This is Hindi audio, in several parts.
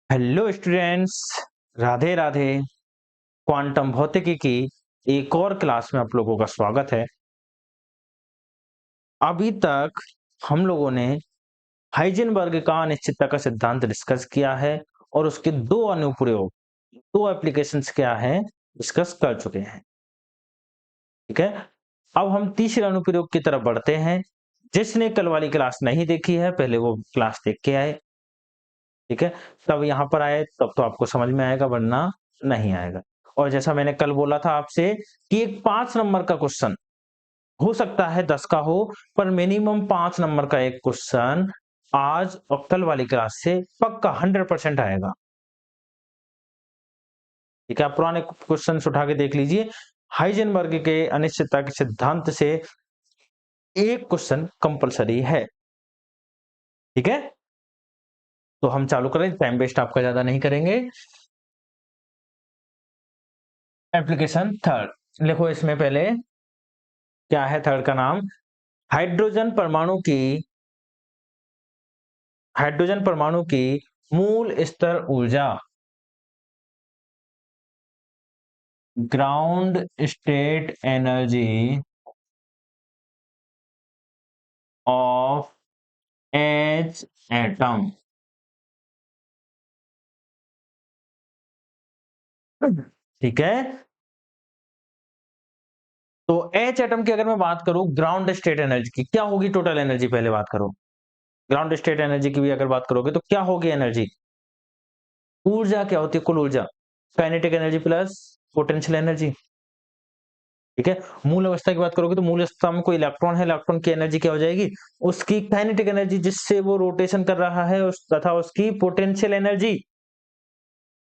Hello students, Radhe Radhe. Quantum भौतिकी की एक और क्लास में आप लोगों का स्वागत है। अभी तक हम लोगों ने हाइजेनबर्ग का अनिश्चितता का सिद्धांत डिस्कस किया है और उसके दो अनुप्रयोग, दो एप्लीकेशंस क्या है डिस्कस कर चुके हैं। ठीक है, अब हम तीसरे अनुप्रयोग की तरफ बढ़ते हैं। जिसने कल वाली क्लास नहीं देखी है पहले वो क्लास देख के आए। ठीक है, तब यहाँ पर आए तब तो आपको समझ में आएगा, वरना नहीं आएगा। और जैसा मैंने कल बोला था आपसे कि एक 5 नंबर का क्वेश्चन हो सकता है 10 का हो, पर मिनिमम 5 नंबर का एक क्वेश्चन आज और कल वाली क्लास से पक्का 100% आएगा। ठीक है, आप पुराने क्वेश्चन उठा के देख लीजिए। हाइजेनबर्ग के अनिश्चितता के सिद्धांत से एक क्वेश्चन कंपलसरी है। ठीक है, तो हम चालू करें, टाइम वेस्ट आपका ज्यादा नहीं करेंगे। एप्लीकेशन थर्ड लिखो, इसमें पहले क्या है थर्ड का नाम? हाइड्रोजन परमाणु की मूल स्तर ऊर्जा, ground state energy of H atom. ठीक है, तो एच एटम की अगर मैं बात करूं ग्राउंड स्टेट एनर्जी की, क्या होगी टोटल एनर्जी? पहले बात करो ग्राउंड स्टेट एनर्जी की भी अगर बात करोगे तो क्या होगी एनर्जी? ऊर्जा क्या होती है? कुल ऊर्जा, kinetic energy plus potential energy. ठीक है, मूल अवस्था की बात करोगे तो मूल अवस्था में कोई इलेक्ट्रॉन है, इलेक्ट्रॉन की एनर्जी क्या हो जाएगी? उसकी काइनेटिक एनर्जी जिससे वो रोटेशन कर रहा है तथा उसकी पोटेंशियल एनर्जी।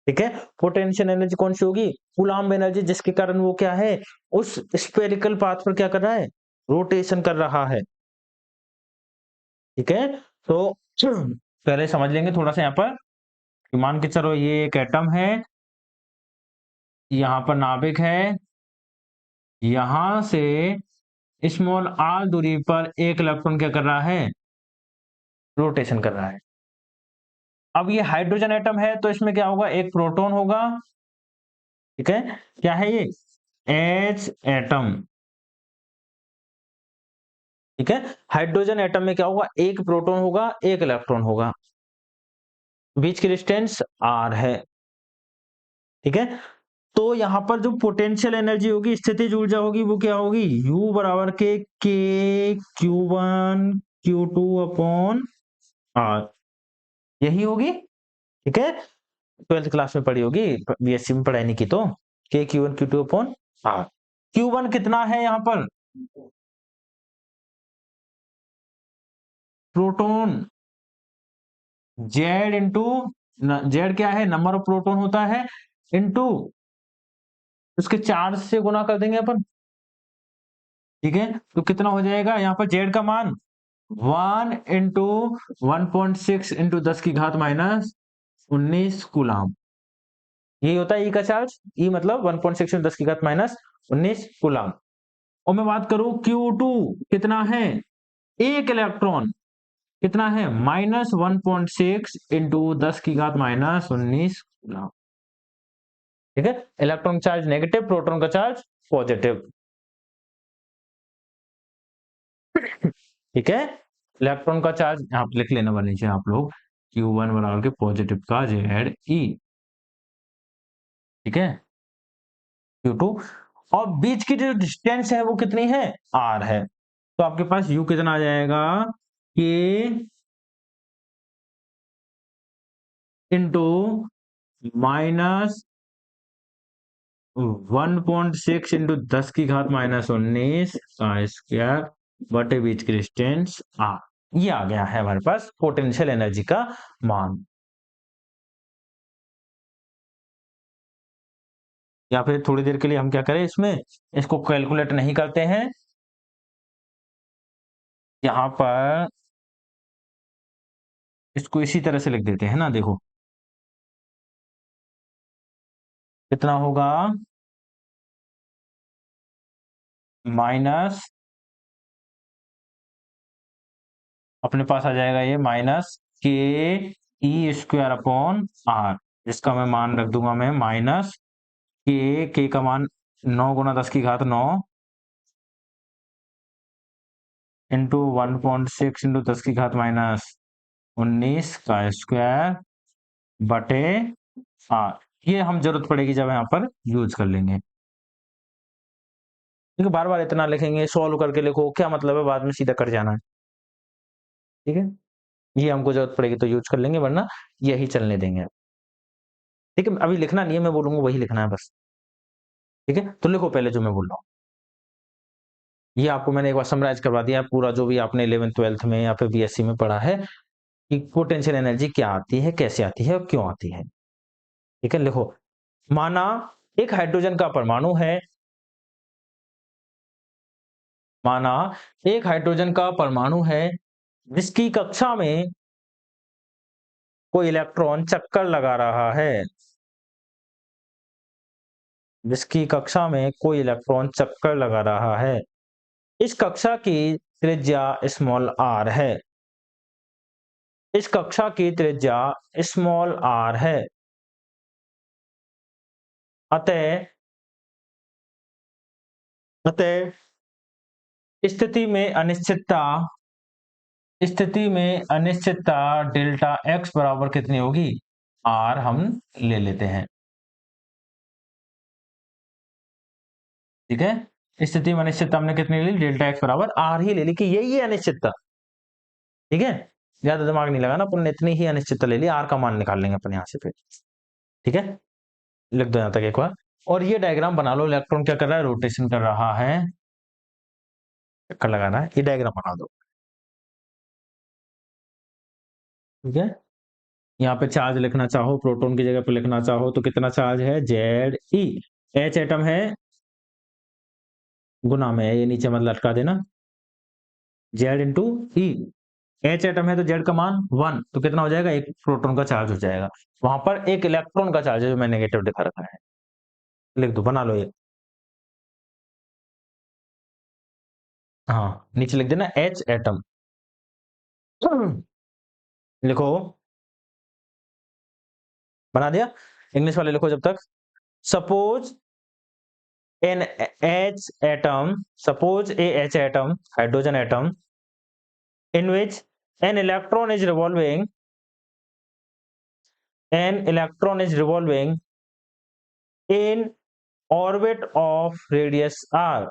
ठीक है, पोटेंशियल एनर्जी कौन सी होगी? कूलम्ब एनर्जी, जिसके कारण वो क्या है, उस स्फेरिकल पाथ पर क्या कर रहा है? रोटेशन कर रहा है। ठीक है, तो पहले समझ लेंगे थोड़ा सा यहाँ पर। मान के चलो ये एक एटम है, यहाँ पर नाभिक है, यहां से स्मॉल आर दूरी पर एक इलेक्ट्रॉन क्या कर रहा है? रोटेशन कर रहा है। अब ये हाइड्रोजन एटम है तो इसमें क्या होगा? एक प्रोटॉन होगा। ठीक है, क्या है ये? H atom. ठीक है, हाइड्रोजन एटम में क्या होगा? एक प्रोटॉन होगा, एक इलेक्ट्रॉन होगा, बीच की डिस्टेंस आर है। ठीक है, तो यहां पर जो पोटेंशियल एनर्जी होगी, स्थितिज ऊर्जा होगी, वो क्या होगी? U बराबर के Q1 Q2 अपॉन आर, यही होगी। ठीक है, 12th क्लास में पढ़ी होगी, बीएससी में पढ़ाई नहीं की तो। के Q1 Q2 upon are. Q1 कितना है यहाँ पर? प्रोटॉन, जेड इंटू, जेड क्या है? नंबर ऑफ प्रोटॉन होता है, इंटू उसके चार्ज से गुना कर देंगे अपन। ठीक है, तो कितना हो जाएगा यहाँ पर? जेड का मान 1 इंटू 1.6 इंटू 10 की घात माइनस 19 कूलम। यही होता है ई का चार्ज। ई मतलब 1.6 इंटू 10 की घात माइनस 19 कूलम। और मैं बात करूं Q2 कितना है? एक इलेक्ट्रॉन कितना है? -1.6 इंटू 10 की घात माइनस 19 कूलम। ठीक है, इलेक्ट्रॉन चार्ज नेगेटिव, प्रोटॉन का चार्ज पॉजिटिव। ठीक है, इलेक्ट्रॉन का चार्ज यहाँ पे लिख लेना नीचे आप लोग, Q1 बराबर के पॉजिटिव का जेड ई। ठीक है, Q2, और बीच की जो डिस्टेंस है वो कितनी है? R है। तो आपके पास U कितना आ जाएगा? K इंटू माइनस 1.6 इंटू 10 की घात माइनस 19 का स्क्वायर बटे बीच की डिस्टेंस R। ये आ गया है हमारे पास पोटेंशियल एनर्जी का मान। या फिर थोड़ी देर के लिए हम क्या करें, इसमें इसको कैलकुलेट नहीं करते हैं, यहां पर इसको इसी तरह से लिख देते हैं ना। देखो कितना होगा? माइनस, अपने पास आ जाएगा ये minus K E square upon are, जिसका मैं मान रख दूंगा मैं माइनस के का मान 9 गुना 10 की घात 9 इंटू 1.6 इंटू 10 की घात माइनस 19 का स्क्वायर बटे आर। ये हम जरूरत पड़ेगी जब यहाँ पर यूज कर लेंगे। ठीक है, बार बार इतना लिखेंगे, सॉल्व करके लिखो, क्या मतलब है, बाद में सीधा कट जाना है। ठीक है, ये हमको जरूरत पड़ेगी तो यूज कर लेंगे, वरना यही चलने देंगे। ठीक है, अभी लिखना नहीं है, मैं बोलूंगा वही लिखना है बस। ठीक है, तो लिखो पहले जो मैं बोल रहा हूँ। ये आपको मैंने एक बार समराइज करवा दिया पूरा, जो भी आपने 11th 12th में या फिर बीएससी में पढ़ा है कि पोटेंशियल एनर्जी क्या आती है, कैसे आती है और क्यों आती है। ठीक है, लिखो। माना एक हाइड्रोजन का परमाणु है, माना एक हाइड्रोजन का परमाणु है जिसकी कक्षा में कोई इलेक्ट्रॉन चक्कर लगा रहा है, जिसकी कक्षा में कोई इलेक्ट्रॉन चक्कर लगा रहा है। इस कक्षा की त्रिज्या स्मॉल आर है, इस कक्षा की त्रिज्या स्मॉल आर है। अतः अतः स्थिति में अनिश्चितता, स्थिति में अनिश्चितता डेल्टा एक्स बराबर कितनी होगी, आर हम ले लेते हैं। ठीक है, स्थिति में अनिश्चितता हमने कितनी ली, डेल्टा एक्स बराबर आर ही ले ली, कि यही है अनिश्चितता। ठीक है, ज्यादा दिमाग नहीं लगाना, अपन ने इतनी ही अनिश्चितता ले ली, आर का मान निकाल लेंगे अपन यहाँ से फिर। ठीक है, लिख दो यहाँ तक एक बार। और ये डायग्राम बना लो, इलेक्ट्रॉन क्या कर रहा है, रोटेशन कर रहा है, चक्कर लगा रहा है, ये डायग्राम बना दो। ठीक है, यहाँ पे चार्ज लिखना चाहो, प्रोटॉन की जगह पे लिखना चाहो तो कितना चार्ज है, जेड ई। एच एटम है, गुना में है, ये नीचे मत लटका देना, जेड इंटू ई। एच एटम है तो जेड का मान 1, तो कितना हो जाएगा, एक प्रोटॉन का चार्ज हो जाएगा। वहां पर एक इलेक्ट्रॉन का चार्ज है जो मैं नेगेटिव दिखा रखा है, लिख दो, बना लो ये। हाँ, नीचे लिख देना एच एटम। लिखो, बना दिया। इंग्लिश वाले लिखो जब तक। Suppose an H atom, suppose a H atom, hydrogen atom, in which an electron is revolving, an electron is revolving in orbit of radius r,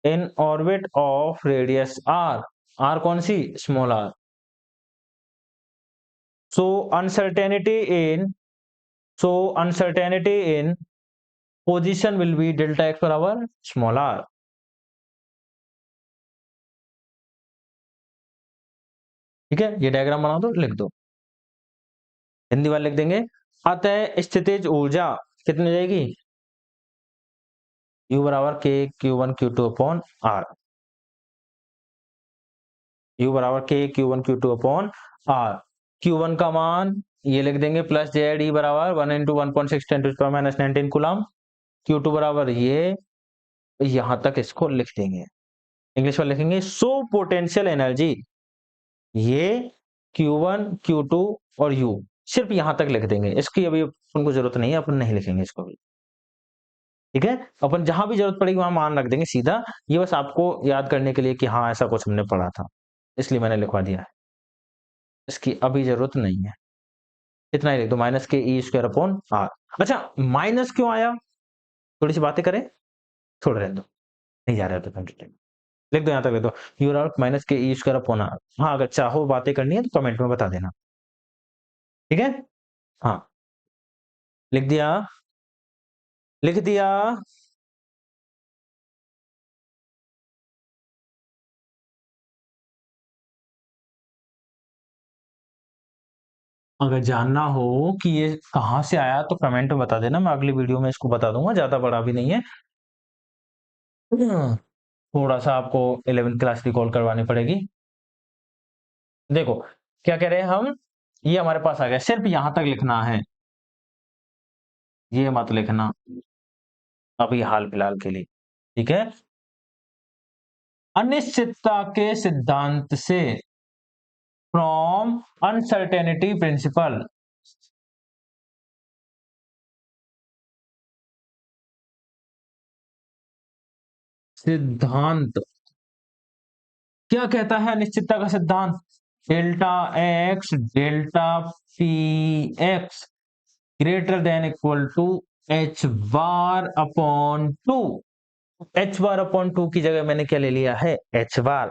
in orbit of radius r, r कौन सी, small r। so uncertainty in so uncertainty in position will be delta x बराबर स्मॉल r। ठीक है, ये डायग्राम बना दो, लिख दो, हिंदी वाले लिख देंगे। अतः स्थितिज ऊर्जा कितनी हो जाएगी, U बराबर के Q1 Q2 upon R, U बराबर के Q1 Q2 upon R। Q1 का मान ये लिख देंगे प्लस जेड ई बराबर 1 into 1.6 10 to power minus 19 coulomb. Q2 बराबर ये, यहां तक इसको लिख देंगे। इंग्लिश में लिखेंगे सो पोटेंशियल एनर्जी, ये Q1 Q2 और U सिर्फ यहां तक लिख देंगे, इसकी अभी अपन को जरूरत नहीं है, अपन नहीं लिखेंगे इसको भी। ठीक है, अपन जहां भी जरूरत पड़ेगी वहां मान रख देंगे सीधा, ये बस आपको याद करने के लिए कि हाँ ऐसा कुछ हमने पढ़ा था, इसलिए मैंने लिखवा दिया है, इसकी अभी जरूरत नहीं है। इतना ही लिख दो, minus K E square upon are. अच्छा, माइनस क्यों आया, थोड़ी सी बातें करें, छोड़ रहे दो, नहीं जा रहे हो तो कंटिन्यू लिख दो, यहाँ तक लिख दो, you are minus K E square upon are. हाँ, अगर चाहो बातें करनी है तो कमेंट में बता देना। ठीक है, हाँ, लिख दिया, लिख दिया। अगर जानना हो कि ये कहाँ से आया तो कमेंट में बता देना, मैं अगली वीडियो में इसको बता दूंगा, ज्यादा बड़ा भी नहीं है। थोड़ा सा आपको 11th क्लास रिकॉल करवानी पड़ेगी। देखो क्या कह रहे हैं हम, ये हमारे पास आ गया, सिर्फ यहां तक लिखना है, ये मत लिखना अभी हाल फिलहाल के लिए। ठीक है, अनिश्चितता के सिद्धांत से, फ्रॉम अनसर्टेनिटी प्रिंसिपल। सिद्धांत क्या कहता है अनिश्चितता का सिद्धांत? Delta delta P X greater than equal to H bar upon two. H bar upon two की जगह मैंने क्या ले लिया है? H bar.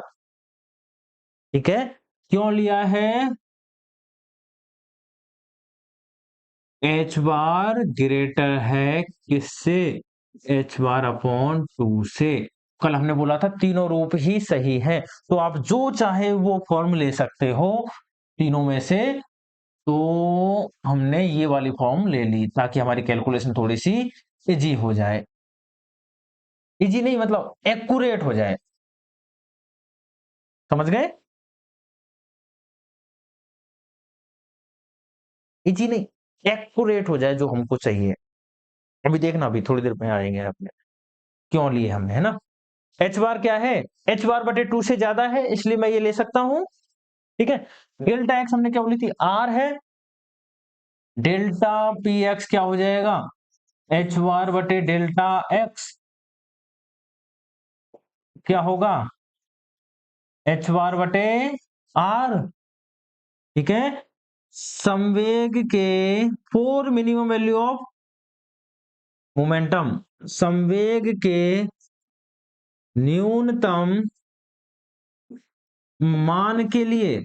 ठीक है, क्यों लिया है? एच बार ग्रेटर है किससे? एच बार अपॉन टू से। कल हमने बोला था तीनों रूप ही सही है, तो आप जो चाहे वो फॉर्म ले सकते हो तीनों में से। तो हमने ये वाली फॉर्म ले ली ताकि हमारी कैलकुलेशन थोड़ी सी इजी हो जाए। इजी नहीं मतलब एक्यूरेट हो जाए, समझ गए? इजी नहीं, एक्यूरेट हो जाए जो हमको चाहिए। अभी देखना, अभी थोड़ी देर में आएंगे अपने क्यों लिए हमने, है ना। एच बार क्या है? एच बार बटे टू से ज्यादा है, इसलिए मैं ये ले सकता हूं। ठीक है, डेल्टा एक्स हमने क्या बोली थी? आर है। डेल्टा पी एक्स क्या हो जाएगा? एच बार बटे डेल्टा एक्स क्या होगा? एच बार बटे आर। ठीक है, संवेग के four minimum value of momentum, संवेग के न्यूनतम मान के लिए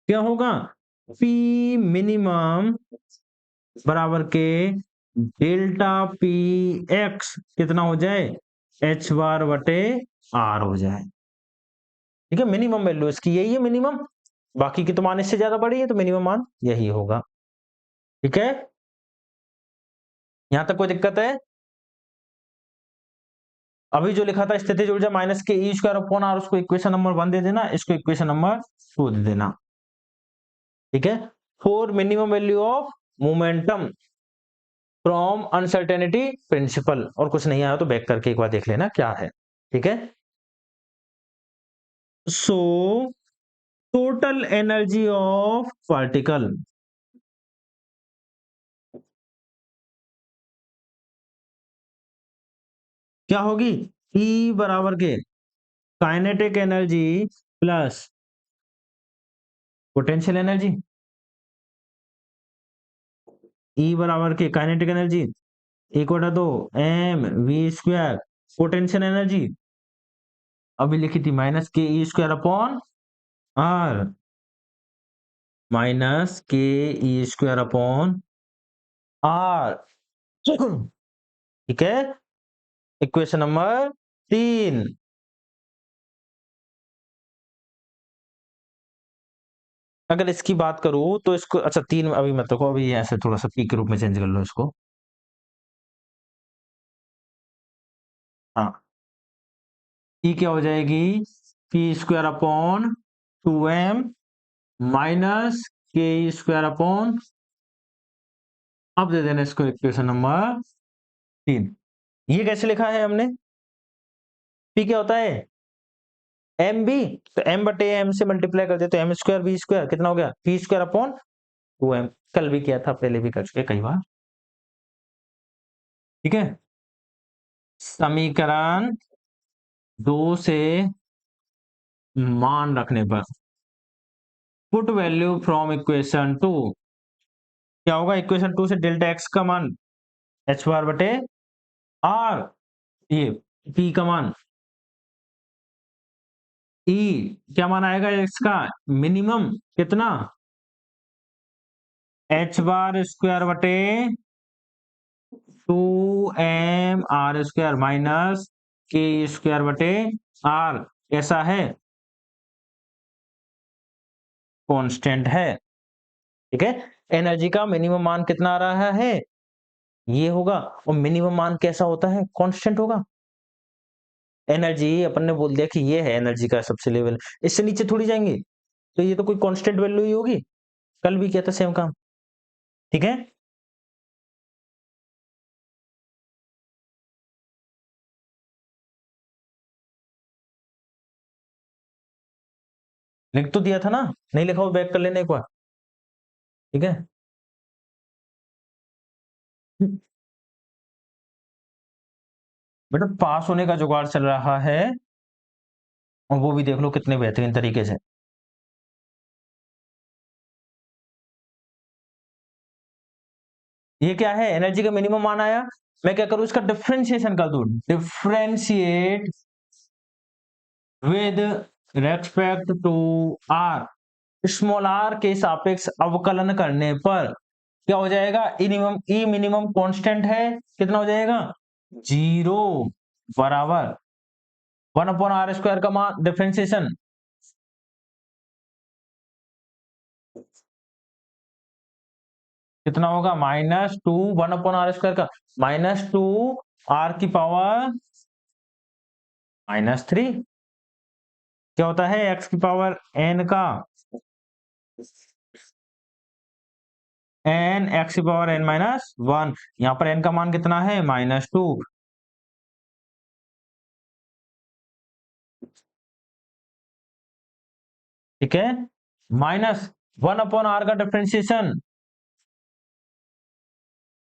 क्या होगा? पी मिनिमम बराबर के डेल्टा पी एक्स कितना हो जाए? एच बार बटे आर हो जाए। ठीक है, मिनिमम वैल्यू इसकी यही है मिनिमम, बाकी की तो मान इससे ज्यादा बड़ी है तो मिनिमम मान यही होगा। ठीक है, यहां तक कोई दिक्कत है? अभी जो लिखा था स्थितिज ऊर्जा minus K E square upon are, उसको इक्वेशन नंबर 1 दे देना, इसको इक्वेशन नंबर 2 दे देना। ठीक है, four minimum value of momentum from uncertainty principle, और कुछ नहीं आया तो बैक करके एक बार देख लेना क्या है। ठीक है, so total energy of particle क्या होगी? E बराबर के kinetic energy plus potential energy. E बराबर के kinetic energy 1/2 M V square, potential energy अभी लिखी थी minus K E square upon R, minus K E square upon are. ठीक है, इक्वेशन नंबर 3। अगर इसकी बात करूं तो इसको, अच्छा 3 अभी मत रखो, अभी ऐसे थोड़ा सा पी के रूप में चेंज कर लो इसको। हाँ, ई क्या हो जाएगी? P square upon 2m minus के स्क्वायर अपॉन, अब दे देना इसको इक्वेशन नंबर 3। ये कैसे लिखा है हमने? पी क्या होता है? एम बी, तो एम बटे एम से मल्टीप्लाई कर दे तो एम स्क्वायर बी स्क्वायर कितना हो गया? P square upon 2m। कल भी किया था, पहले भी कर चुके कई बार। ठीक है, समीकरण 2 से मान रखने पर पुट वैल्यू फ्रॉम इक्वेशन 2 क्या होगा? इक्वेशन 2 से डेल्टा एक्स का मान एच बार बटे आर, ये पी का मान ई क्या मान आएगा इसका? मिनिमम कितना? एच बार स्क्वायर बटे 2m r² माइनस के स्क्वायर बटे आर, कैसा है? कांस्टेंट है। ठीक है, एनर्जी का मिनिमम मान कितना आ रहा है? ये होगा, और मिनिमम मान कैसा होता है? कांस्टेंट होगा। एनर्जी अपन ने बोल दिया कि ये है एनर्जी का सबसे लेवल, इससे नीचे थोड़ी जाएंगे, तो ये तो कोई कांस्टेंट वैल्यू ही होगी। कल भी किया था सेम काम। ठीक है, लिख तो दिया था ना, नहीं लिखा हो बैक कर लेना एक बार, ठीक है। बेटा पास होने का जुगाड़ चल रहा है, और वो भी देख लो कितने बेहतरीन तरीके से। ये क्या है, एनर्जी का मिनिमम मान आया, मैं क्या करूं, इसका डिफरेंशिएशन कर दूं, differentiate with respect to R, small R के सापेक्ष अवकलन करने पर क्या हो जाएगा, ई मिनिमम कांस्टेंट है, कितना हो जाएगा, 0 बराबर 1/r² का मान डिफरेंशिएशन कितना होगा, -2 1/r² का -2 r की पावर -3, क्या होता है x की पावर n का n x की पावर n-1, यहां पर n का मान कितना है -2, ठीक है, -1/r का डिफरेंशिएशन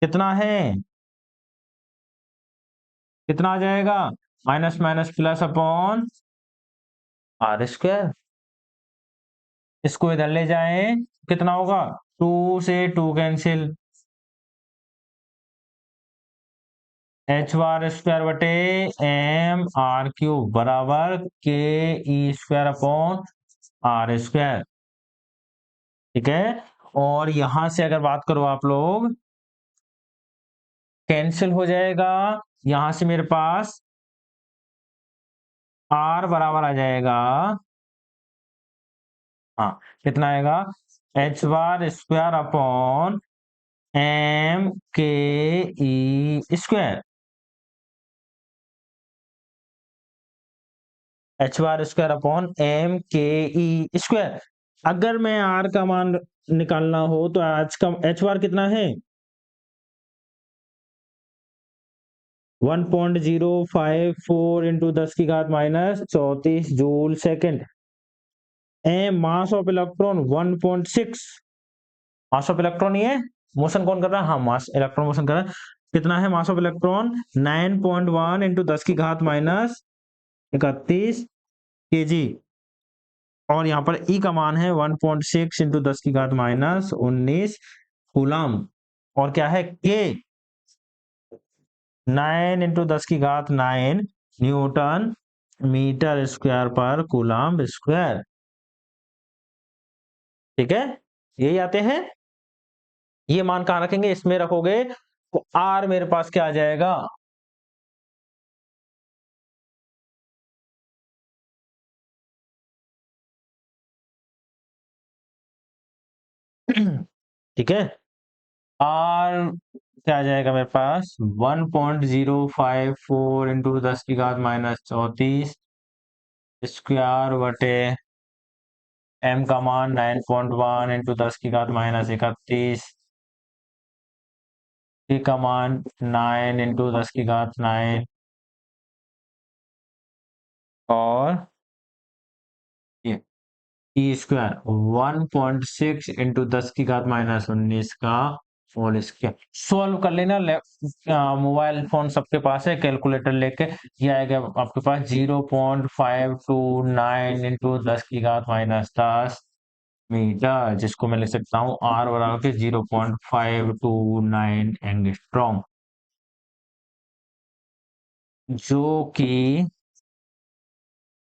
कितना है, कितना आ जाएगा, minus minus plus upon r², इसको इधर ले जाएं, कितना होगा, 2 से 2 कैंसिल, h² बटे m r³ बराबर ke² अपॉन r², ठीक है। और यहां से अगर बात करो आप लोग, कैंसिल हो जाएगा, यहां से मेरे पास r बराबर आ जाएगा, हाँ कितना आएगा, h² upon m/ke², h² upon m/ke²। अगर मैं r का मान निकालना हो तो आज का h कितना है, 1.054 इंटू 10 की घात -34 joule second, M mass of electron 1.6, mass of electron, ये मोशन कौन कर रहा है, हाँ मास इलेक्ट्रॉन मोशन कर रहा है, कितना है मास ऑफ इलेक्ट्रॉन 9.1 इंटू 10 की घात -31 केजी, और यहाँ पर ई का मान है 1.6 इंटू 10 की घात -19 कूलम, और क्या है के 9 इंटू 10 की घात 9 न्यूटन मीटर स्क्वायर पर कूलम स्क्वायर, ठीक है। यही आते हैं, ये मान कहां रखेंगे, इसमें रखोगे तो आर मेरे पास क्या आ जाएगा, ठीक है, आर क्या आ जाएगा मेरे पास 1.054 इंटू 10 की घात -34 स्क्वायर बटे एम का मान 9.1 इंटू 10 की घात -31, ए का मान 9 इंटू 10 की घात 9, और ये ई² 1.6 इंटू 10 की घात -19 का होल स्क्वायर, सॉल्व कर लेना, मोबाइल फोन सबके पास है, कैलकुलेटर लेके, ये आएगा आपके पास 0.529 इंटू 10 की घात -10 मीटर, जिसको मैं लिख सकता हूँ आर बराबर के 0.529 एंगस्ट्रॉम, जो कि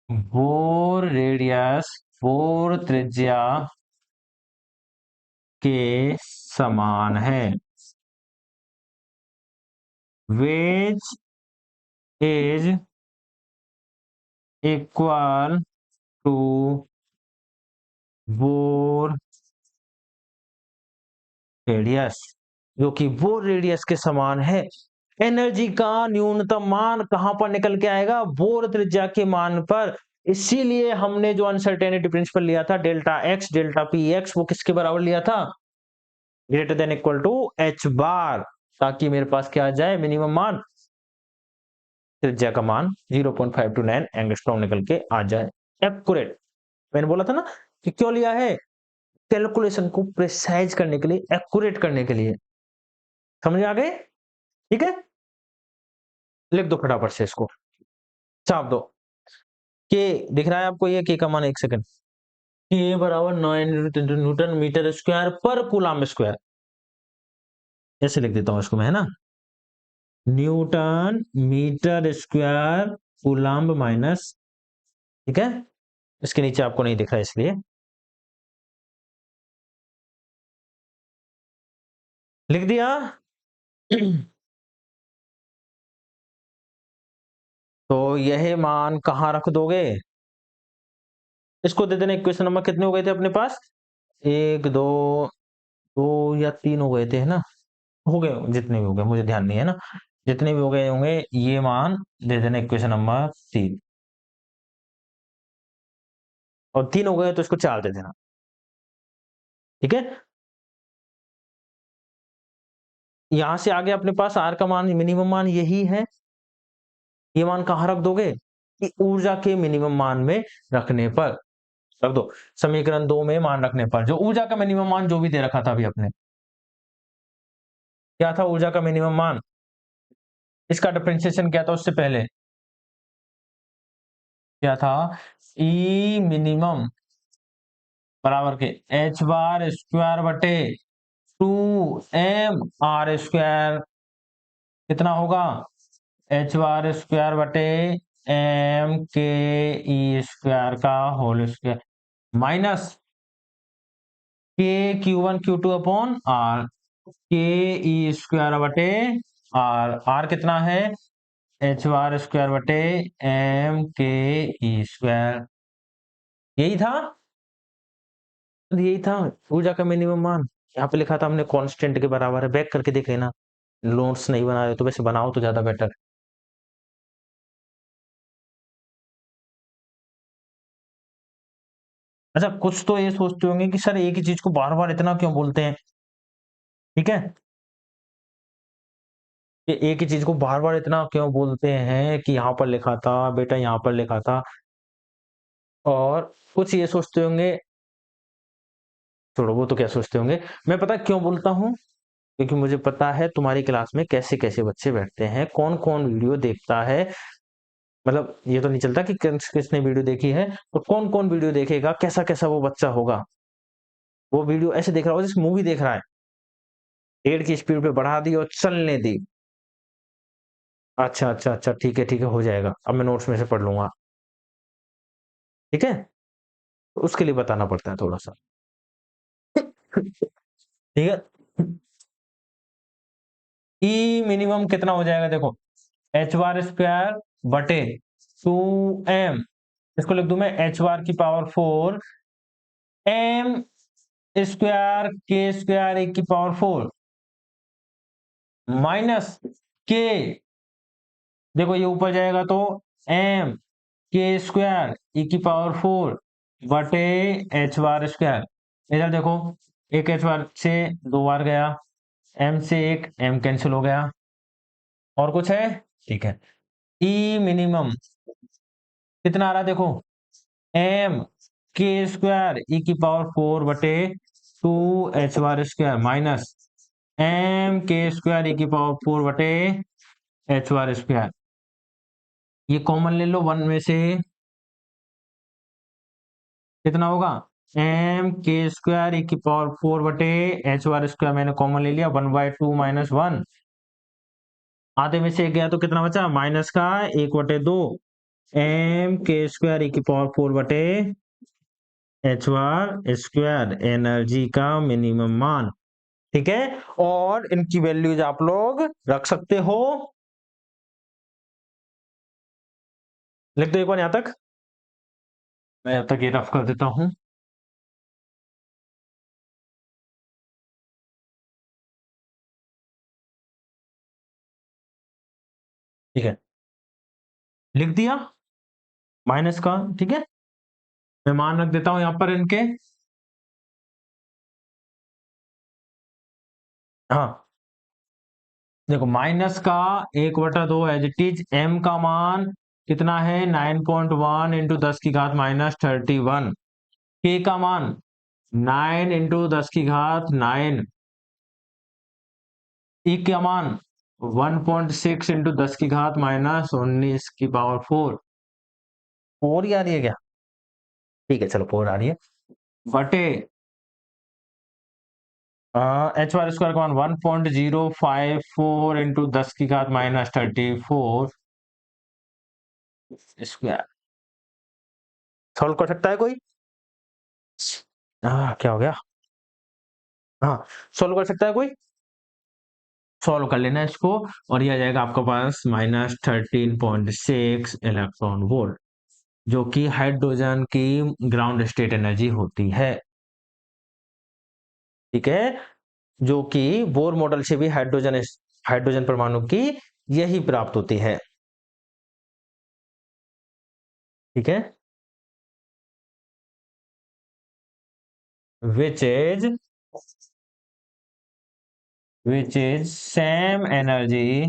बोर रेडियस, बोर त्रिज्या के समान है, which is equal to bore radius, जो कि बोर रेडियस के समान है। एनर्जी का न्यूनतम मान कहां पर निकल के आएगा, बोर त्रिज्या के मान पर, इसीलिए हमने जो अनसर्टेनिटी प्रिंसिपल लिया था delta x delta P x, वो किसके बराबर लिया था, greater than equal to H बार, ताकि मेरे पास क्या आ जाए, मिनिमम मान, त्रिज्या का मान 0.529 एंगस्ट्रॉम निकल के आ जाए, एक्यूरेट। मैंने बोला था ना कि क्यों लिया है, कैलकुलेशन को प्रिसाइज करने के लिए, एक्यूरेट करने के लिए। समझ आ गए? ठीक है, लिख दो फटाफट से इसको, छाप दो। के दिख रहा है आपको, ये के का मान, एक सेकंड, के बराबर 9 न्यूटन मीटर स्क्वायर पर कूलम स्क्वायर, ऐसे लिख देता हूं इसको मैं, है ना, newton metre square coulomb minus, ठीक है, इसके नीचे आपको नहीं दिख रहा इसलिए लिख दिया। तो यह मान कहां रख दोगे, इसको दे देना। इक्वेशन नंबर कितने हो गए थे अपने पास, एक दो, दो या तीन हो गए थे, है ना, हो गए जितने भी हो गए मुझे ध्यान नहीं है ना, जितने भी हो गए होंगे ये मान दे देना इक्वेशन नंबर 3, और 3 हो गए तो इसको 4 दे देना, ठीक है। यहां से आगे अपने पास आर का मान, मिनिमम मान यही है, ये मान कहां रख दोगे, कि ऊर्जा के मिनिमम मान में रखने पर रख दो, समीकरण 2 में मान रखने पर, जो ऊर्जा का मिनिमम मान जो भी दे रखा था अभी अपने, क्या था ऊर्जा का मिनिमम मान, इसका डिफरेंशिएशन क्या था उससे पहले, क्या था, ई मिनिमम बराबर के एच बार स्क्वायर बटे 2 m r स्क्वायर, कितना होगा, एच बार स्क्वायर बटे एम के ई स्क्वायर का होल स्क्वायर, माइनस के Q1 Q2 अपॉन आर, के ई स्क्वायर बटे आर, आर कितना है, एच बार स्क्वायर बटे एम के ई स्क्वायर, यही था, यही था ऊर्जा का मिनिमम मान। यहाँ पे लिखा था हमने कांस्टेंट के बराबर है, बैक करके देख लेना, नोट्स नहीं बना रहे तो वैसे बनाओ तो ज्यादा बेटर। अच्छा, कुछ तो ये सोचते होंगे कि सर एक ही चीज को बार बार इतना क्यों बोलते हैं, ठीक है, कि एक ही चीज को बार बार इतना क्यों बोलते हैं, कि यहाँ पर लिखा था बेटा, यहाँ पर लिखा था, और कुछ ये सोचते होंगे, छोड़ो वो तो क्या सोचते होंगे, मैं पता क्यों बोलता हूँ, क्योंकि मुझे पता है तुम्हारी क्लास में कैसे कैसे बच्चे बैठते हैं, कौन कौन वीडियो देखता है, मतलब ये तो नहीं चलता कि किसने वीडियो देखी है, तो कौन कौन वीडियो देखेगा, कैसा कैसा वो बच्चा होगा, वो वीडियो ऐसे देख रहा होगा जैसे मूवी देख रहा है, 1.5 की स्पीड पे बढ़ा दी और चलने दी, अच्छा अच्छा अच्छा, ठीक है ठीक है, हो जाएगा, अब मैं नोट्स में से पढ़ लूंगा, ठीक है, तो उसके लिए बताना पड़ता है थोड़ा सा, ठीक है। ई मिनिमम कितना हो जाएगा देखो, एच बार स्क्वायर बटे 2m, इसको लिख दूं मैं एच बार की पावर 4 एम स्क्वायर के स्क्वायर ए की पावर 4 माइनस के, देखो ये ऊपर जाएगा तो एम के स्क्वायर ई की पावर 4 बटे एच बार स्क्वायर, इधर देखो एक एच बार से 2 बार गया, एम से एक एम कैंसिल हो गया, और कुछ है, ठीक है, ई मिनिमम कितना आ रहा है देखो, एम के स्क्वायर ई की पावर 4 बटे 2 h bar square minus M के स्क्वायर ई की पावर 4 बटे h बार स्क्वायर, ये कॉमन ले लो, वन में से कितना होगा, एम के स्क्वायर ई की पावर 4 बटे h बार स्क्वायर, मैंने कॉमन ले लिया, 1/2 माइनस 1, आधे में से एक गया तो कितना बचा, माइनस का 1/2, एम के स्क्वायर ई की पावर 4 बटे h बार स्क्वायर, एनर्जी का मिनिमम मान, ठीक है, और इनकी वैल्यूज आप लोग रख सकते हो, लिख दो एक बार यहां तक, मैं अब तक ये रफ कर देता हूं, ठीक है, लिख दिया माइनस का, ठीक है, मैं मान रख देता हूं यहां पर इनके, हाँ देखो माइनस का 1/2 एज इट इज, एम का मान कितना है 9.1 इंटू 10 की घात माइनस 31, के का मान 9 इंटू 10 की घात 9, ई का मान 1.6 इंटू 10 की घात -19 की पावर 4। 4 ही आ रही है क्या? ठीक है, चलो 4 आ रही है। बटे एच बार स्क्वायर का मान 1.054 इंटू 10 की घात -34 स्क्वायर। सॉल्व कर सकता है कोई? क्या हो गया? हाँ, सॉल्व कर सकता है कोई? सॉल्व कर लेना इसको, और ये आ जाएगा आपके पास -13.6 इलेक्ट्रॉन वोल्ट, जो कि हाइड्रोजन की ग्राउंड स्टेट एनर्जी होती है। ठीक है, जो कि बोर मॉडल से भी हाइड्रोजन परमाणु की यही प्राप्त होती है। ठीक है, which is same energy,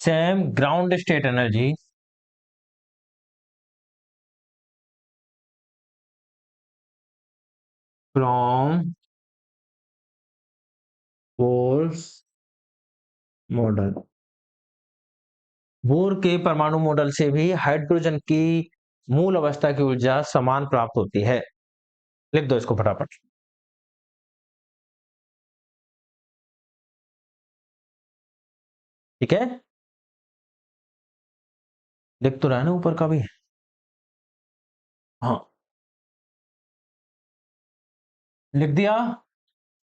same ground state energy from Bohr's model. Bore के परमाणु मॉडल से भी हाइड्रोजन की मूल अवस्था की ऊर्जा समान प्राप्त होती है। लिख दो इसको फटाफट। ठीक है, लिख तो रहा है ना ऊपर का भी? हाँ, लिख दिया।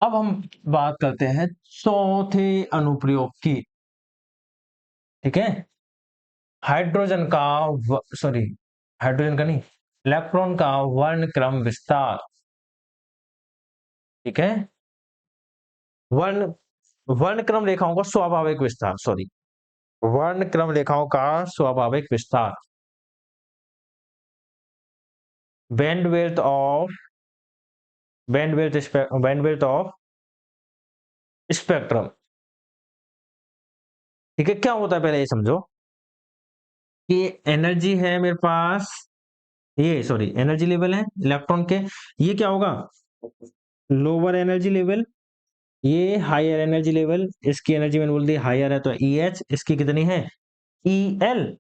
अब हम बात करते हैं चौथे अनुप्रयोग की। ठीक है, हाइड्रोजन का सॉरी, हाइड्रोजन का नहीं, इलेक्ट्रॉन का वर्ण क्रम विस्तार। ठीक है, वर्ण वर्ण क्रम रेखाओं का स्वाभाविक विस्तार, सॉरी, वर्ण क्रम रेखाओं का स्वाभाविक विस्तार। Bandwidth of bandwidth of spectrum. ठीक है, क्या होता है पहले ये समझो कि एनर्जी है मेरे पास, ये सॉरी एनर्जी लेवल है इलेक्ट्रॉन के, ये क्या होगा? लोअर एनर्जी लेवल, ये हायर एनर्जी लेवल, इसकी एनर्जी मैंने बोल दी हायर है तो ई एच, इसकी कितनी है? E L.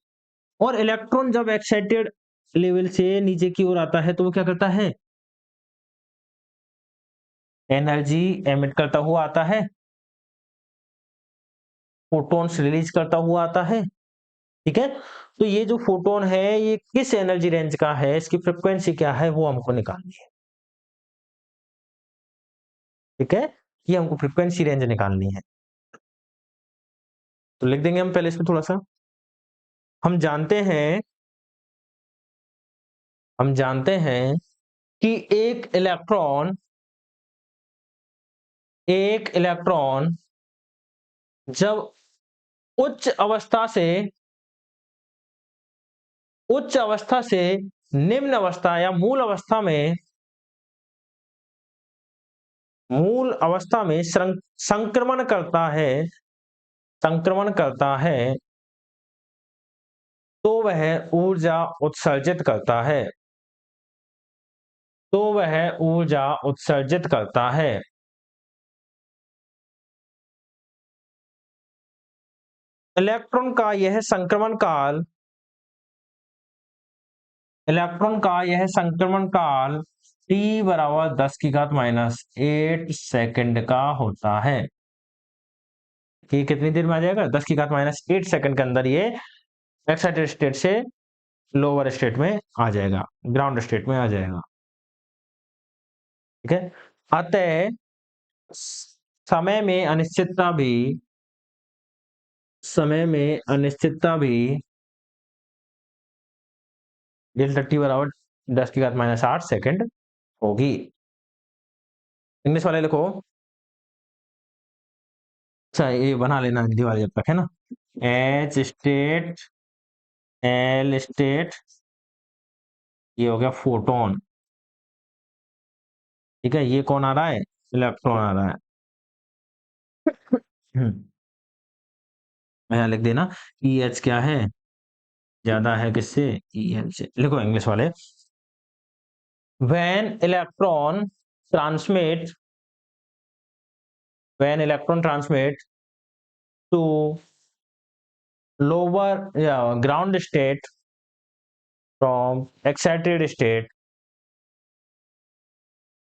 और इलेक्ट्रॉन जब एक्साइटेड लेवल से नीचे की ओर आता है तो वो क्या करता है? एनर्जी एमिट करता हुआ आता है, फोटॉन्स रिलीज करता हुआ आता है। ठीक है, तो ये जो फोटोन है ये किस एनर्जी रेंज का है, इसकी फ्रिक्वेंसी क्या है, वो हमको निकालनी है। ठीक है, ये हमको फ्रिक्वेंसी रेंज निकालनी है। तो लिख देंगे हम पहले इसमें थोड़ा सा। हम जानते हैं हम जानते हैं कि एक इलेक्ट्रॉन जब उच्च अवस्था से उच्च अवस्था से निम्न अवस्था या मूल अवस्था में संक्रमण करता है, संक्रमण करता है, तो वह ऊर्जा उत्सर्जित करता है, तो वह ऊर्जा उत्सर्जित करता है। इलेक्ट्रॉन का यह संक्रमण काल इलेक्ट्रॉन का यह संक्रमण काल t बराबर 10 की घात -8 सेकंड का होता है। कि कितनी देर में आ जाएगा? 10 की घात -8 सेकंड के अंदर ये एक्साइटेड स्टेट से लोअर स्टेट में आ जाएगा, ग्राउंड स्टेट में आ जाएगा। ठीक है, अतः समय में अनिश्चितता भी समय में अनिश्चितता भी डेल्टा टी बराबर 10 की घात -8 सेकंड होगी। इंग्लिश वाले लिखो। अच्छा, ये बना लेना हिंदी वाले जब तक, है ना। एच स्टेट, एल स्टेट, ये हो गया फोटोन। ठीक है, ये कौन आ रहा है? इलेक्ट्रॉन आ रहा है। यहाँ लिख देना ई एच क्या है? ज्यादा है किससे, En से। लिखो इंग्लिश वाले, when electron transmit to lower ground state from excited state,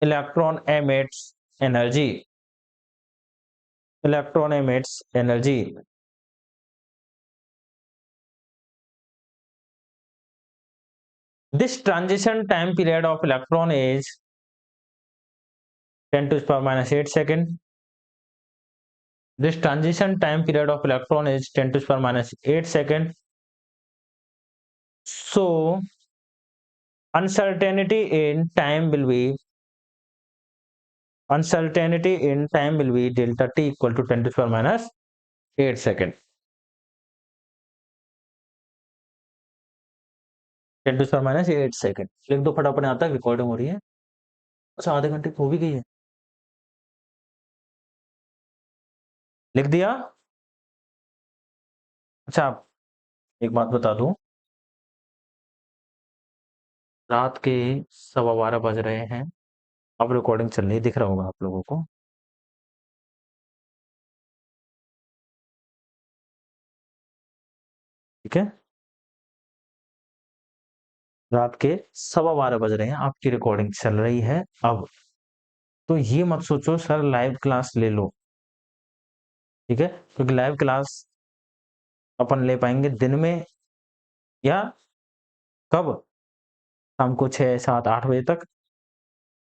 electron emits energy. This transition time period of electron is 10 to the power minus 8 second. This transition time period of electron is 10 to the power minus 8 second. So uncertainty in time will be delta t equal to 10 to the power minus 8 second. 10 to the power minus 8 second लिख दो फटाफट, यहाँ तक रिकॉर्डिंग हो रही है। अच्छा आधे घंटे हो भी गई है, लिख दिया। अच्छा एक बात बता दूं, रात के 12:15 बज रहे हैं, अब रिकॉर्डिंग चल रही है, दिख रहा होगा आप लोगों को, ठीक है। रात के 12:15 बज रहे हैं, आपकी रिकॉर्डिंग चल रही है अब। तो ये मत सोचो सर लाइव क्लास ले लो, ठीक है, क्योंकि लाइव क्लास अपन ले पाएंगे दिन में या कब, शाम को 6, 7, 8 बजे तक।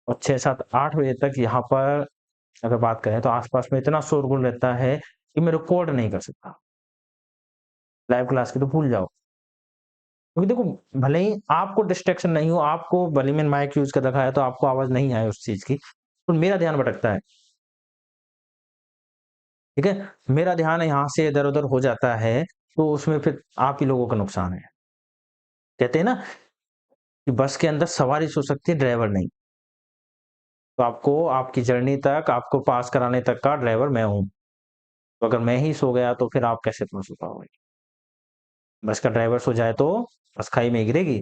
और 6, 7, 8 बजे तक यहाँ पर अगर बात करें तो आसपास में इतना शोरगुल रहता है कि मैं रिकॉर्ड नहीं कर सकता। लाइव क्लास की तो भूल जाओ, क्योंकि देखो भले ही आपको डिस्ट्रैक्शन नहीं हो, आपको भले मैंने माइक यूज कर रखा है तो आपको आवाज नहीं आए उस चीज की, तो मेरा ध्यान भटकता है, ठीक है, मेरा ध्यान यहाँ से इधर उधर हो जाता है, तो उसमें फिर आप ही लोगों का नुकसान है। कहते हैं ना कि बस के अंदर सवारी सो सकती है, ड्राइवर नहीं। तो आपको आपकी जर्नी तक, आपको पास कराने तक का ड्राइवर मैं हूं। तो अगर मैं ही सो गया तो फिर आप कैसे पहुंच पाओगे। बस का ड्राइवर सो जाए तो बस खाई में गिरेगी,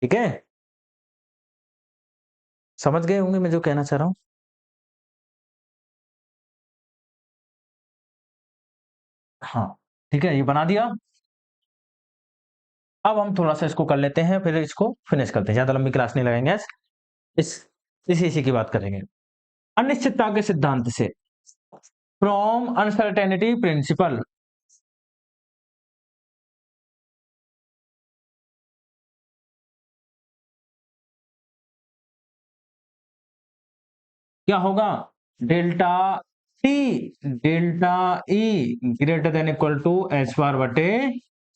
ठीक है। समझ गए होंगे मैं जो कहना चाह रहा हूं। हाँ ठीक है, ये बना दिया। अब हम थोड़ा सा इसको कर लेते हैं, फिर इसको फिनिश करते हैं, ज्यादा लंबी क्लास नहीं लगाएंगे आज। इस इसी की बात करेंगे, अनिश्चितता के सिद्धांत से, फ्रॉम अनसर्टेनिटी प्रिंसिपल। क्या होगा, delta T delta E greater than equal to H बार बटे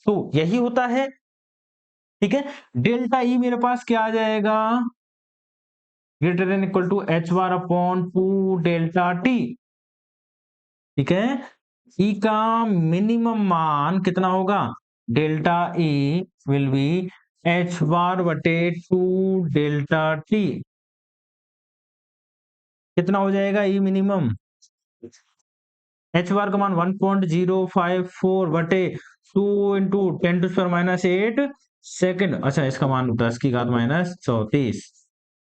2, यही होता है, ठीक है। डेल्टा ई मेरे पास क्या आ जाएगा, greater than equal to H bar upon 2 delta T, ठीक है। ई का मिनिमम मान कितना होगा, delta E will be H बार बटे 2 डेल्टा टी, कितना हो जाएगा ई मिनिमम, एच बार का मान 1.054 बटे 2 into 10 to power minus 8 second. अच्छा इसका मान 10 की घात माइनस 34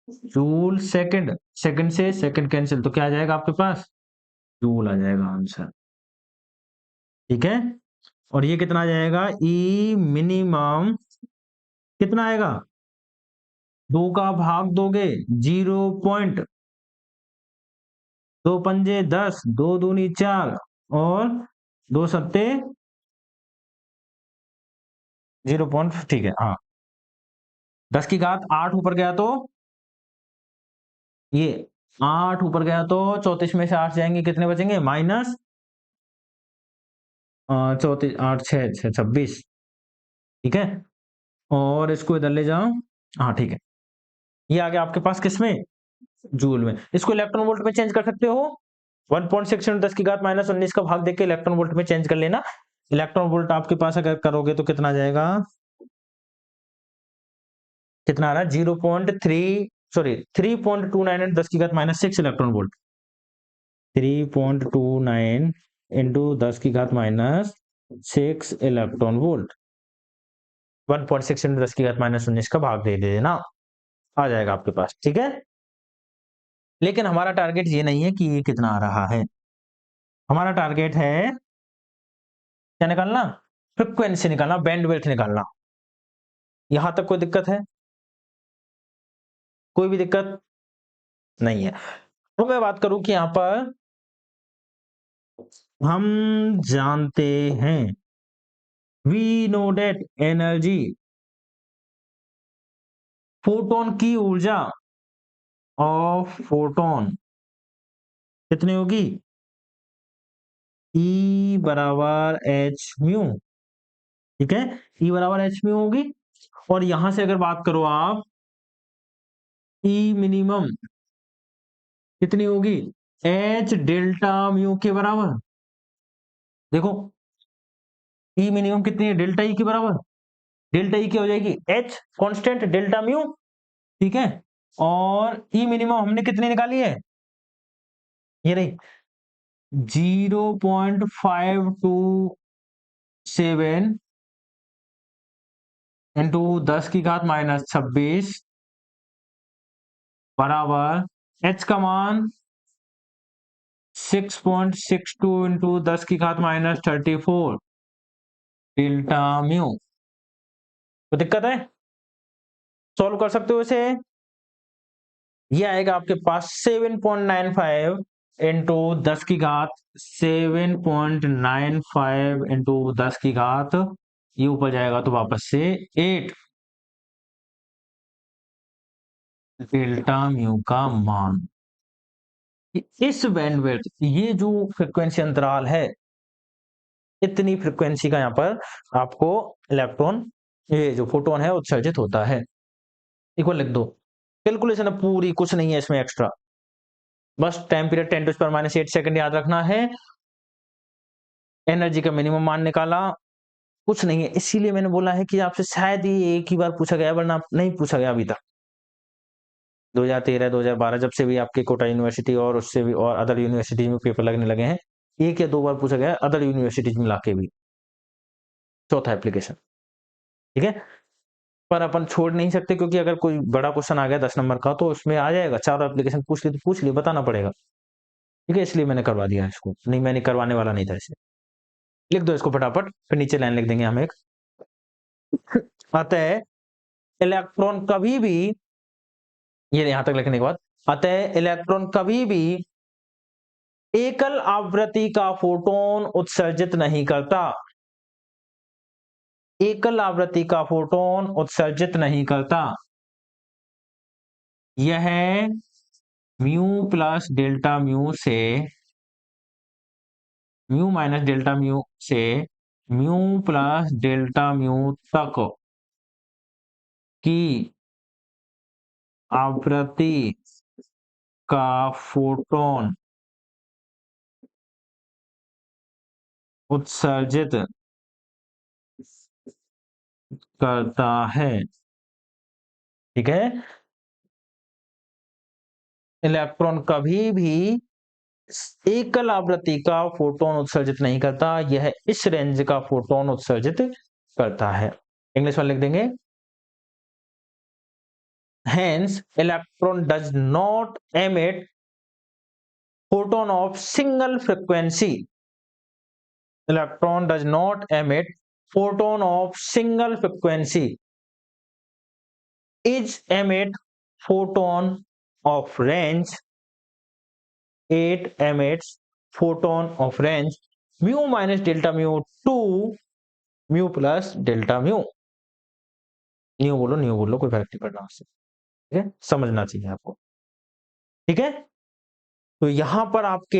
जूल सेकंड, सेकंड से सेकंड कैंसिल, तो क्या आ जाएगा आपके पास, जूल आ जाएगा आंसर, ठीक है। और ये कितना आ जाएगा, ई मिनिमम कितना आएगा, 2 का भाग दोगे 0. 2 पंजे 10, 2 दूनी 4 और 2 सत्ते 0. ठीक है, हाँ 10 की घात 8 ऊपर गया तो ये 8 ऊपर गया तो 34 में से 8 जाएंगे, कितने बचेंगे, माइनस 34, 8, 6, 26, ठीक है। और इसको इधर ले जाओ, हाँ ठीक है, ये आ गया आपके पास किसमें, जूल में। इसको इलेक्ट्रॉन वोल्ट में चेंज कर सकते हो, 1.6 10 की घात माइनस 19 का भाग देके इलेक्ट्रॉन वोल्ट में चेंज कर लेना। इलेक्ट्रॉन वोल्ट आपके पास अगर करोगे तो कितना जाएगा, कितना आ रहा है 0.3 सॉरी 3.29 10 की घात माइनस 6 इलेक्ट्रॉन वोल्ट, 3.29 इंटू 10 की घात माइनस 6 इलेक्ट्रॉन वोल्ट। 1.6 × 10⁻⁻19 का भाग दे देना, आ जाएगा आपके पास। ठीक है, लेकिन हमारा टारगेट ये नहीं है कि ये कितना आ रहा है, हमारा टारगेट है क्या निकालना, फ्रिक्वेंसी निकालना, बैंडविड्थ निकालना। यहां तक कोई दिक्कत है? कोई भी दिक्कत नहीं है। तो मैं बात करूं कि यहां पर हम जानते हैं we know that energy, photon की ऊर्जा ऑफ फोटोन कितनी होगी, E बराबर एच म्यू। ठीक है, E बराबर एच म्यू होगी। और यहां से अगर बात करो आप, E मिनिमम कितनी होगी, एच डेल्टा म्यू के बराबर। देखो E मिनिमम कितनी है, डेल्टा E के बराबर। डेल्टा E क्या हो जाएगी, H कांस्टेंट डेल्टा म्यू। ठीक है, और E मिनिमम हमने कितनी निकाली है, ये रही 0.527 इंटू 10⁻⁻26 बराबर H का मान 6.62 इंटू 10⁻⁻34 डेल्टा म्यू। तो दिक्कत है, सॉल्व कर सकते हो इसे। ये आएगा आपके पास 7.95 इंटू 7.95 इंटू 10, ये ऊपर जाएगा तो वापस से 8 डेल्टा म्यू का मान। इस बैंडविड्थ, ये जो फ्रिक्वेंसी अंतराल है, इतनी फ्रिक्वेंसी का यहाँ पर आपको इलेक्ट्रॉन, ये जो फोटोन है उत्सर्जित होता है। एक बार लिख दो, कैलकुलेशन है पूरी, कुछ नहीं है इसमें एक्स्ट्रा, बस टाइम पीरियड 10⁻⁸ सेकंड याद रखना है, एनर्जी का मिनिमम मान निकाला, कुछ नहीं है। इसीलिए मैंने बोला है कि आपसे शायद ये एक ही बार पूछा गया, वरना नहीं पूछा गया अभी तक। 2013 2012 जब से भी आपके कोटा यूनिवर्सिटी और उससे भी और अदर यूनिवर्सिटी में पेपर लगने लगे हैं, 1 या 2 बार पूछा गया अदर यूनिवर्सिटीज में लाके भी, चौथा एप्लीकेशन। ठीक है, पर अपन छोड़ नहीं सकते, क्योंकि अगर कोई बड़ा क्वेश्चन आ गया 10 नंबर का तो उसमें आ जाएगा, चारों एप्लीकेशन पूछ ली तो पूछ ली, बताना पड़ेगा। ठीक है, इसलिए मैंने करवा दिया इसको, नहीं मैंने करवाने वाला नहीं था इसे। लिख दो इसको फटाफट, फिर नीचे लाइन लिख देंगे हम एक। अतः इलेक्ट्रॉन कभी भी, ये यहां तक लिखने के बाद, अतः इलेक्ट्रॉन कभी भी एकल आवृत्ति का फोटोन उत्सर्जित नहीं करता, एकल आवृत्ति का फोटोन उत्सर्जित नहीं करता। यह म्यू प्लस डेल्टा म्यू से, म्यू माइनस डेल्टा म्यू से म्यू प्लस डेल्टा म्यू तक की आवृत्ति का फोटोन उत्सर्जित करता है। ठीक है, इलेक्ट्रॉन कभी भी एकल आवृत्ति का फोटोन उत्सर्जित नहीं करता, यह इस रेंज का फोटोन उत्सर्जित करता है। इंग्लिश में लिख देंगे, hence electron does not emit photon of single frequency, electron does not emit photon of single frequency, is emit photon of range, it emits photon of range mu minus delta mu to mu plus delta mu। New बोलो कोई फर्क नहीं पड़ना उससे। ठीक है, समझना चाहिए आपको। ठीक है, तो यहां पर आपके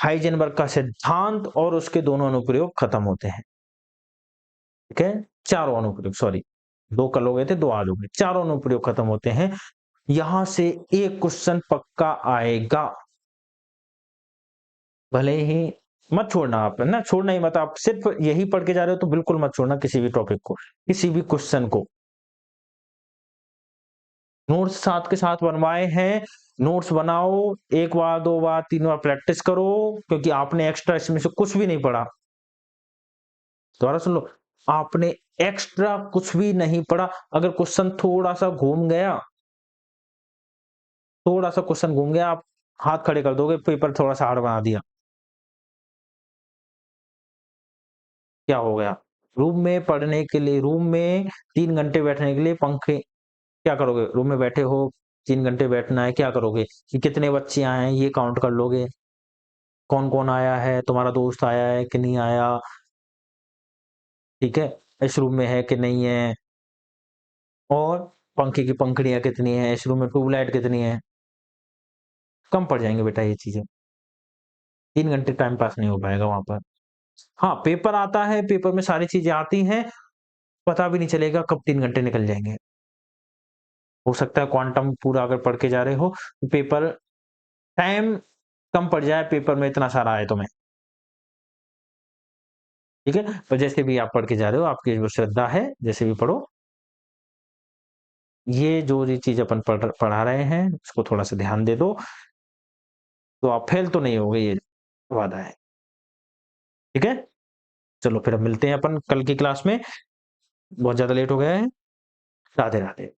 हाइजेनबर्ग का सिद्धांत और उसके दोनों अनुप्रयोग खत्म होते हैं। ठीक है, चारों अनुप्रयोग, सॉरी 2 कल हो गए थे, 2 आज हो गए, चारों अनुप्रयोग खत्म होते हैं। यहां से एक क्वेश्चन पक्का आएगा, भले ही मत छोड़ना आप, ना छोड़ना ही मत, आप सिर्फ यही पढ़ के जा रहे हो तो बिल्कुल मत छोड़ना किसी भी टॉपिक को, किसी भी क्वेश्चन को। नोट्स साथ के साथ बनवाए हैं, नोट्स बनाओ, 1 बार 2 बार 3 बार प्रैक्टिस करो, क्योंकि आपने एक्स्ट्रा इसमें से कुछ भी नहीं पढ़ा। दोबारा सुन लो, आपने एक्स्ट्रा कुछ भी नहीं पढ़ा। अगर क्वेश्चन थोड़ा-सा घूम गया, थोड़ा-सा क्वेश्चन घूम गया, आप हाथ खड़े कर दोगे, पेपर थोड़ा-सा हार्ड बना दिया। क्या हो गया? रूम में पढ़ने के लिए, रूम में 3 घंटे बैठने के लिए पंखे, क्या करोगे? रूम में बैठे हो, 3 घंटे बैठना है, क्या करोगे? कि कितने बच्चे आए हैं, ये काउंट कर लोगे। कौन-कौन आया है, तुम्हारा दोस्त आया है कि नहीं आया, ठीक है? इस रूम में है कि नहीं है, और पंखे की पंखुड़ियाँ कितनी हैं, इस रूम में ट्यूबलाइट कितनी है। कम पड़ जाएँगे बेटा ये चीज़ें। 3 घंटे टाइम पास नहीं हो पाएगा वहाँ पर। हाँ, पेपर आता है, पेपर में सारी चीज़ें आती हैं, पता भी नहीं चलेगा कब 3 घंटे निकल जाएँगे। हो सकता है क्वांटम पूरा अगर पढ़ के जा रहे हो, तो पेपर टाइम कम पड़ जाए, पेपर में इतना सारा आए तुम्हें, ठीक है? तो जैसे भी आप पढ़ के जा रहे हो, आपकी जो श्रद्धा है, जैसे भी पढ़ो, ये जो ये चीज़ अपन पढ़ा रहे हैं, इसको थोड़ा-सा ध्यान दे दो, तो आप फेल तो नहीं होगे, ये वादा है, ठीक है? चलो फिर अब मिलते हैं अपन कल की क्लास में, बहुत ज़्यादा लेट हो गया है। राधे-राधे।